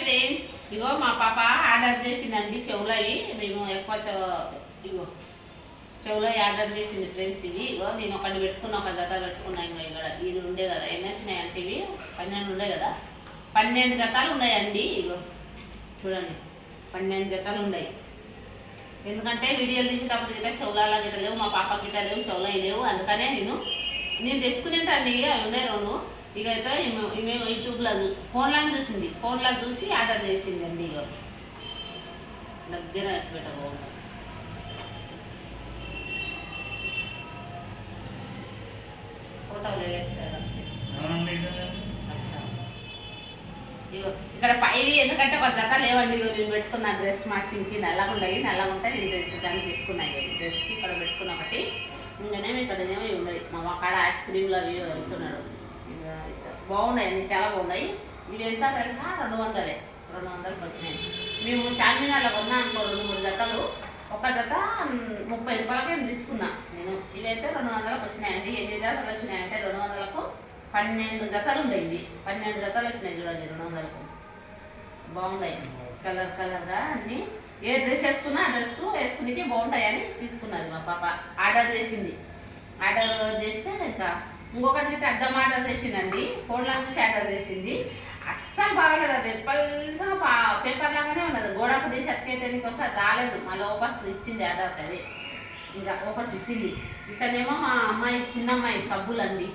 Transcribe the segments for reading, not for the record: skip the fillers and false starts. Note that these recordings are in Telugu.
ఫ్రెండ్స్, ఇగో మా పాప ఆర్డర్ చేసిందండి చెవులవి. మేము ఎక్కువ ఇగో చెవులవి ఆర్డర్ చేసింది ఫ్రెండ్స్. ఇవి ఇగో నేను ఒకటి పెట్టుకున్నా, ఒక జత పెట్టుకున్నా. ఇంకా ఇక్కడ ఇవి ఉండే కదా, ఎన్ని వచ్చినాయి అంటే ఇవి 12 ఉండే కదా, 12 జతాలు ఉన్నాయండి. ఇగో చూడండి, 12 జతాలు ఉన్నాయి. ఎందుకంటే వీడియోలు తీసేటప్పుడు గిట్ట చెవులాల గిట్ట లేవు, మా పాప గిట్ట లేవు, చెవులవి లేవు. అందుకనే నేను తెచ్చుకునేటండి అవి ఉండే రెండు. ఇక అయితే మేము యూట్యూబ్లో ఫోన్లో చూసింది, ఫోన్లో చూసి ఆర్డర్ చేసింది అండి. ఇక దగ్గర పెట్టబోతుంది. ఫోటోలు ఇగో ఇక్కడ 5 ఎందుకంటే ఒక జత లేవండి. ఇగో నేను పెట్టుకున్న డ్రెస్ మ్యాచింగ్కి నల్లగా ఉంటాయి, నల్లగా ఉంటాయి. నేను డ్రెస్ దానికి పెట్టుకున్నాయి. ఈ డ్రెస్కి ఇక్కడ పెట్టుకున్న ఒకటి, ఇంకనేమో ఇక్కడనేమో ఇవి ఉన్నాయి. మా అక్కడ ఐస్ క్రీమ్లు అవి వెళ్తున్నాడు. బాగున్నాయి అన్ని, చాలా బాగున్నాయి. ఇవి ఎంత తెలుసా, 200కి వచ్చినాయి. మేము చార్మినార్లో కొన్నా అనుకో 2-3 జతలు, ఒక జత 30 రూపాయలకే తీసుకున్నా నేను. ఇవైతే 200కి వచ్చినాయండి. ఎన్ని జతలు వచ్చినాయంటే 200కు 12 జతలు ఉన్నాయి. ఇవి 12 జతలు వచ్చినాయి చూడండి 200కు. బాగున్నాయి, కలర్గా అన్నీ. ఏ డ్రెస్ వేసుకున్నా ఆ డ్రెస్కు వేసుకునేకి బాగుంటాయని తీసుకున్నది మా పాప. ఆర్డర్ చేసింది. ఆర్డర్ చేస్తే ఇంకా ఇంకొకటి అద్దం ఆర్డర్ చేసిందండి. ఫోన్లో చూసి ఆర్డర్ చేసింది. అస్సలు బాగలేదు, అది పల్సగా పేపర్ లాగానే ఉన్నది. గోడకు తీసి అతికేయడానికి వస్తే అది రాలేదు. మళ్ళీ ఓపస్ ఇచ్చింది ఆర్డర్కి. అది ఇంకా ఓపస్ ఇచ్చింది. ఇక్కడనేమో మా అమ్మాయి, చిన్న అమ్మాయి సబ్బులండి.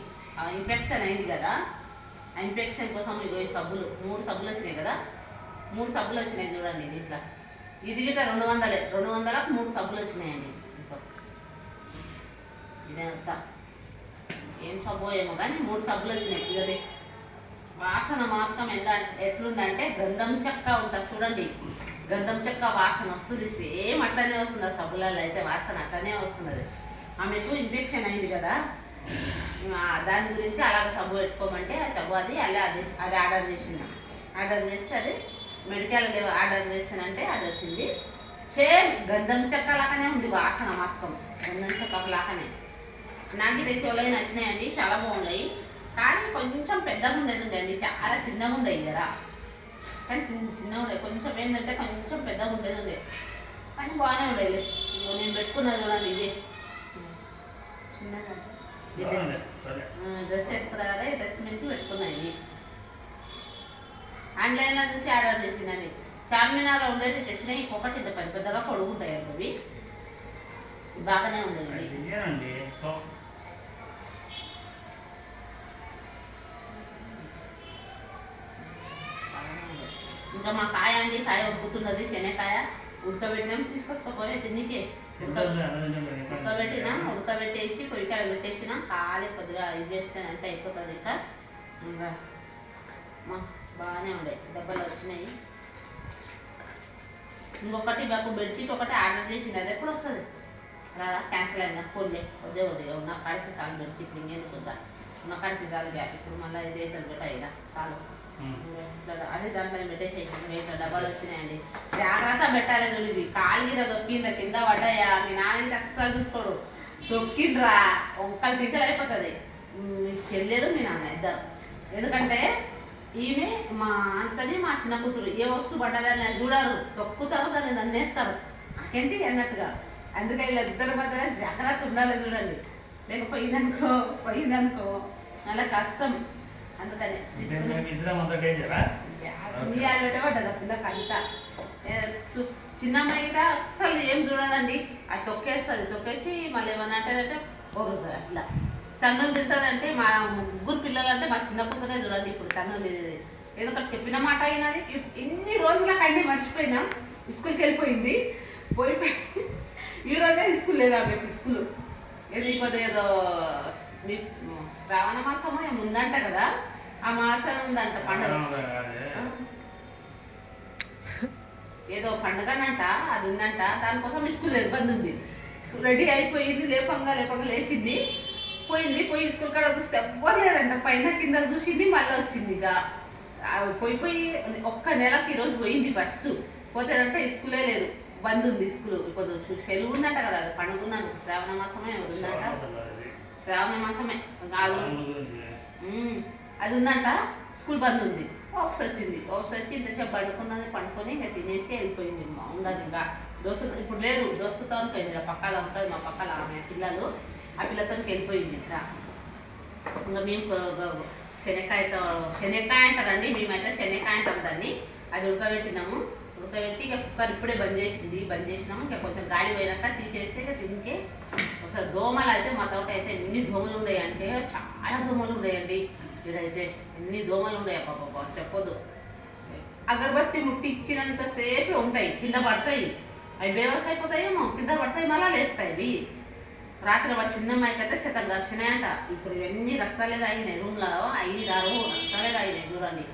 ఇన్ఫెక్షన్ అయింది కదా, ఆ ఇన్ఫెక్షన్ కోసం ఇగో ఈ సబ్బులు 3 సబ్బులు వచ్చినాయి కదా, 3 సబ్బులు వచ్చినాయి చూడండి. ఇట్లా ఇది గిట్ట 200కు 3 సబ్బులు వచ్చినాయండి. ఇంకా ఇదంతా ఏం సబ్బో ఏమో కానీ 3 సబ్బులు వచ్చినాయి. ఇదే వాసన మాత్రం ఎట్లుందంటే గంధం చెక్క ఉంటుంది చూడండి, గంధం చెక్క వాసన వస్తుంది. సేమ్ అట్లనే వస్తుంది ఆ సబ్బులలో అయితే, వాసన అట్లనే వస్తుంది. ఆమెకు ఇన్ఫెక్షన్ అయింది కదా, దాని గురించి అలాగ సబ్బు పెట్టుకోమంటే ఆ సబ్బు అది ఆర్డర్ చేసింది. ఆర్డర్ చేస్తే అది మెడికల్ ఆర్డర్ చేస్తానంటే అది వచ్చింది. సేమ్ గంధం చెక్క లాగానే ఉంది వాసన మొత్తం, గంధం చెక్క లాగానే. నాకు ఇది చెవులవి నచ్చినాయండి, చాలా బాగున్నాయి. కానీ కొంచెం పెద్దగా ఉండేది అండి, చాలా చిన్నగా ఉండేది కదా. కానీ చిన్నగా ఉండేది, కొంచెం ఏంటంటే కొంచెం పెద్దగా ఉండేది కానీ బాగానే ఉండేది. నేను పెట్టుకున్నది చూడండి, ఇదే చిన్నగా డ్రెస్ వేసుకున్నా కదా, ఈ డ్రెస్ మీదకి పెట్టుకున్నాయి. ఆన్లైన్లో చూసి ఆర్డర్ చేసిందని. చార్మినార్లో ఉండేది తెచ్చినాయి. ఇంకొకటి ఇంత పెద్దగా పొడుగుంటాయి అవి, బాగానే ఉండేది. ఇంకా మా కాయ అండి, కాయ ఉడుకుతున్నది. శనగకాయ ఉడకబెట్టినాం, తీసుకొచ్చుకోపోలే తిన్నికే. ఉడకబెట్టేసి పొయ్యి కాడ పెట్టేసిన ఖాళీ కొద్దిగా ఇది చేస్తే అంటే అయిపోతుంది. ఇంకా బాగానే ఉండే దెబ్బలు వచ్చినాయి. ఇంకొకటి మాకు బెడ్షీట్ ఒకటి ఆర్డర్ చేసింది, అది ఎప్పుడు వస్తుంది రాదా, క్యాన్సిల్ అయిందా? కొద్దిగా ఉన్న కాడికి చాలు బెడ్షీట్లు, ఇంకేందుకు ఉన్న కాడికి చాలు. ఇప్పుడు మళ్ళీ ఇది అయితే పెట్టాయినా చాలు. ఇట్లా అది దాంట్లో పెట్టేసేసింది. ఇట్లా డబ్బాలు వచ్చినాయండి. జాగ్రత్త పెట్టాలి చూడు, కాలిగిన దొక్కిందా, కింద పడ్డాయా. మీ నాన్న అస్సలు చూసుకోడు, దొక్కిండ్రా ఒక్కరి టిక్కలు అయిపోతుంది. చెల్లెరు మీ నాన్న ఇద్దరు. ఎందుకంటే ఈమె మా అంతని మా చిన్న కూతురు ఏ వస్తువు పడ్డదని చూడరు, తొక్కుతారు, దాన్ని నన్నేస్తారు నాకేంటి అన్నట్టుగా. అందుకే ఇలా ఇద్దరి మధ్య జాగ్రత్త ఉండాలి చూడండి. పోయిందనుకో అలా కష్టం. అందుకని పడ్డది పిల్లకి అంతా. చిన్న అమ్మాయి అస్సలు ఏం చూడదండి, అది తొక్కేసి మళ్ళీ ఏమన్నా అంటే పొరుగుతుంది. అట్లా తన్నులు తింటుందంటే మా 3 పిల్లలు అంటే మా చిన్న కూతురే చూడండి ఇప్పుడు తన్నులు తినేది. ఎందుకంటే చెప్పిన మాట అయినది. ఎన్ని రోజులకండి మర్చిపోయినాం. స్కూల్కి వెళ్ళిపోయింది, పోయిపోయి ఈ రోజే స్కూల్ లేదా మీకు స్కూల్ ఏది ఏదో శ్రావణ మాసమో ఏముందంట కదా, ఆ మాసం ఉందంట పండుగ, ఏదో పండుగనంట, అది ఉందంట. దానికోసం స్కూల్ లేదు, బంద్ ఉంది. రెడీ అయిపోయింది, లేపంగా లేచింది, పోయి స్కూల్ కాడ చూస్తే ఎవ్వరు లేదంట. పైన కింద చూసింది, మళ్ళీ వచ్చింది. ఇక పోయి ఒక్క నెలకి ఈరోజు పోయింది. ఫస్ట్ పోతేనంటే స్కూలే లేదు, బంద్ ఉంది స్కూల్. ఇప్పుడు సెలవు ఉందంట కదా, అది పండుగ ఉందంట. శ్రావణ మాసమే ఉందంట, శ్రావణ మాసమే కాదు అది ఉందంట. స్కూల్ బంద్ ఉంది. పౌక్స్ వచ్చింది. పౌక్స్ వచ్చి ఇంతసేపు పండుకొని ఇంకా తినేసి వెళ్ళిపోయింది. ఉండదు ఇంకా దోశ ఇప్పుడు లేదు, దోశతో పోయింది. ఇలా పక్కన ఉంటుంది, మా పక్కన ఆమె పిల్లలు, ఆ పిల్లతో వెళ్ళిపోయింది. ఇంకా మేము శనక్కాయ అంటారండి, మేమైతే శనక్కాయ అంటాం దాన్ని. అది ఉడకబెట్టినాము. ఉడకబెట్టి ఇక కుక్కర్ ఇప్పుడే బంద్ చేసినాము. ఇంకా కొంచెం గాలి పోయినాక తీసేస్తే ఇక తింటే ఒకసారి దోమలు అయితే మా తోట అయితే ఎన్ని దోమలు ఉన్నాయి అంటే చాలా దోమలు ఉన్నాయండి. ఇక్కడైతే ఎన్ని దోమలు ఉన్నాయి పాప చెప్పొద్దు. అగరబత్తి ముట్టి ఇచ్చినంతసేపు ఉంటాయి, కింద పడతాయి. అవి బేవస్ అయిపోతాయేమో, కింద పడతాయి, మళ్ళా లేస్తాయి అవి. రాత్రి మా చిన్నమ్మాయికి అయితే శత ఘర్షణయంట. ఇప్పుడు ఇవన్నీ రక్తాలే తాగినాయి, రూమ్లో 5-6 రక్తాలే తాగినాయి చూడండి.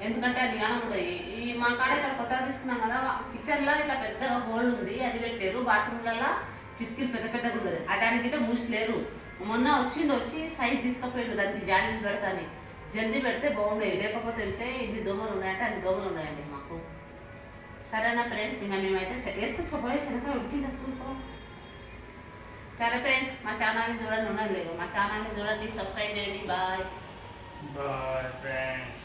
ఎందుకంటే అది కానీ ఉంటాయి. ఈ మా కాడ ఇక్కడ కొత్తగా తీసుకున్నాం కదా, కిచెన్లో ఇట్లా పెద్దగా హోల్డ్ ఉంది, అది పెట్టారు. బాత్రూమ్లలో కిటికీలు పెద్దగా ఉండదు, దానికంటే మూసలేరు. మొన్న వచ్చి సైజ్ తీసుకపోయాడు, దానికి జాలీలు పెడతాను. జల్దీ పెడితే బాగుండేది, లేకపోతే వెళ్తే ఇన్ని దోమలు ఉన్నాయంటే అన్ని దోమలు ఉన్నాయండి మాకు. సరేనా ఫ్రెండ్స్, ఇంకా మేమైతే వేసుకొచ్చుకోపోయే శనకాయ ఉడికింది అసలు. సరే ఫ్రెండ్స్, మా ఛానల్ని చూడండి, ఉండదు లేదు, మా ఛానల్ని చూడండి, సబ్స్క్రైబ్ చేయండి. Bye friends.